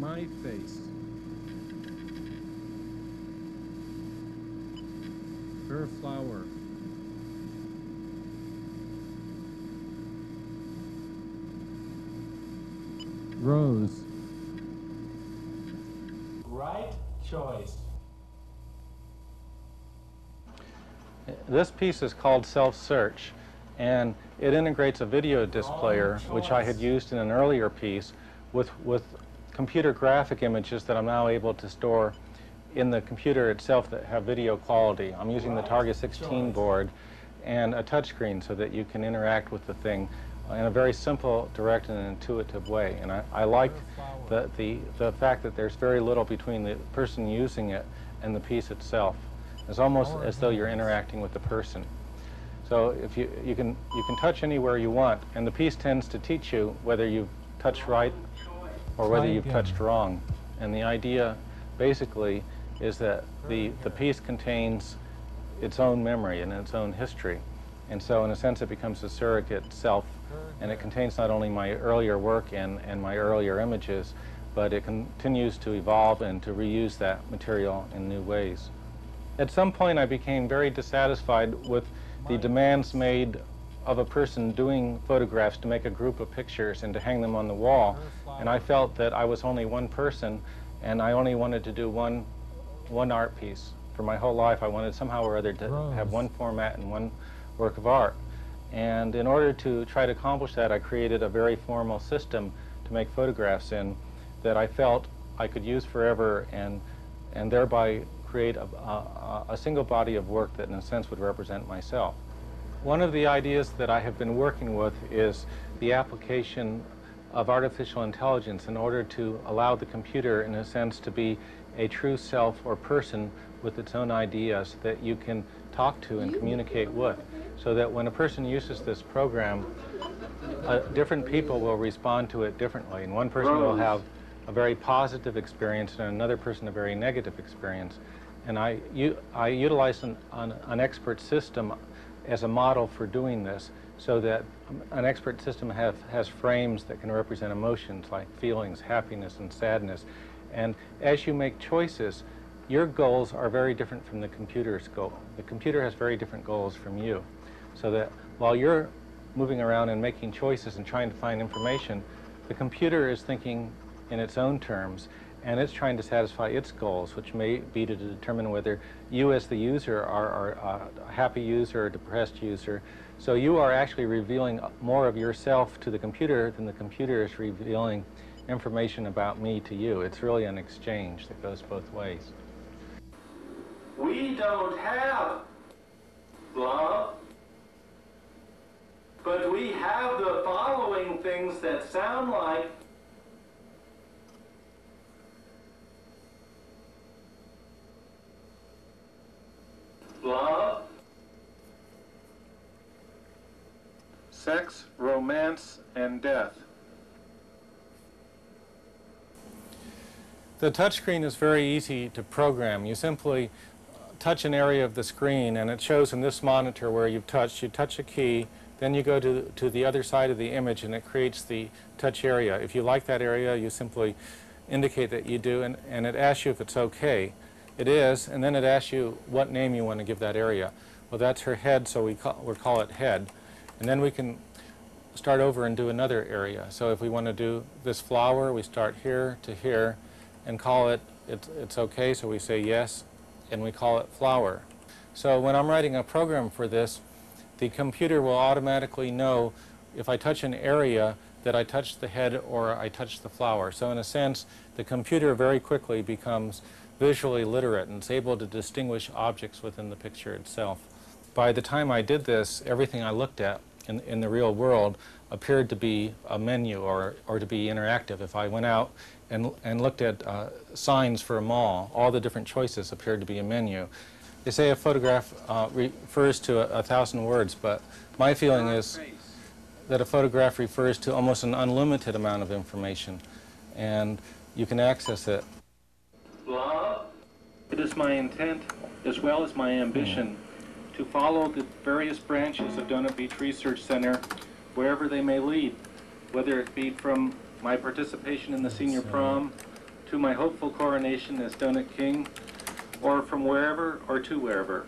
My face. Her flower. Rose. Right choice. This piece is called Self-Search, and it integrates a video disc player, which I had used in an earlier piece, with computer graphic images that I'm now able to store in the computer itself that have video quality. I'm using the Targa 16 board and a touchscreen so that you can interact with the thing in a very simple, direct, and intuitive way. And I like the fact that there's very little between the person using it and the piece itself. It's almost as though you're interacting with the person. So if you can touch anywhere you want, and the piece tends to teach you whether you've touched right or whether you've touched wrong. And the idea basically is that the piece contains its own memory and its own history. And so in a sense it becomes a surrogate self, and it contains not only my earlier work and my earlier images, but it continues to evolve and to reuse that material in new ways. At some point I became very dissatisfied with the demands made of a person doing photographs to make a group of pictures and to hang them on the wall. And I felt that I was only one person and I only wanted to do one art piece. For my whole life I wanted somehow or other to have one format and one work of art. And in order to try to accomplish that, I created a very formal system to make photographs in that I felt I could use forever and thereby create a single body of work that in a sense would represent myself. One of the ideas that I have been working with is the application of artificial intelligence in order to allow the computer in a sense to be a true self or person with its own ideas that you can talk to and communicate with, so that when a person uses this program, different people will respond to it differently, and one person will have a very positive experience and another person a very negative experience. And I utilize an expert system as a model for doing this, so that an expert system has frames that can represent emotions like feelings, happiness, and sadness. And as you make choices, your goals are very different from the computer's goal. The computer has very different goals from you. So that while you're moving around and making choices and trying to find information, the computer is thinking in its own terms, and it's trying to satisfy its goals, which may be to determine whether you as the user are a happy user or a depressed user. So you are actually revealing more of yourself to the computer than the computer is revealing information about me to you. It's really an exchange that goes both ways. We don't have love, but we have the following things that sound like love, Sex, romance, and death. The touchscreen is very easy to program. You simply touch an area of the screen and it shows in this monitor where you've touched. You touch a key, then you go to the other side of the image and it creates the touch area. If you like that area, you simply indicate that you do, and it asks you if it's okay. It is, and then it asks you what name you want to give that area. Well, that's her head, so we'll call it head. And then we can start over and do another area. So if we want to do this flower, we start here to here and call it, it's okay, so we say yes, and we call it flower. So when I'm writing a program for this, the computer will automatically know if I touch an area that I touch the head or I touch the flower. So in a sense, the computer very quickly becomes visually literate and is able to distinguish objects within the picture itself. By the time I did this, everything I looked at in the real world appeared to be a menu or to be interactive. If I went out and looked at signs for a mall, all the different choices appeared to be a menu. They say a photograph refers to 1,000 words, but my feeling is that a photograph refers to almost an unlimited amount of information, and you can access it. love, It is my intent, as well as my ambition, to follow the various branches of Donut Beach Research Center wherever they may lead, whether it be from my participation in the senior prom, to my hopeful coronation as Donut King, or from wherever or to wherever.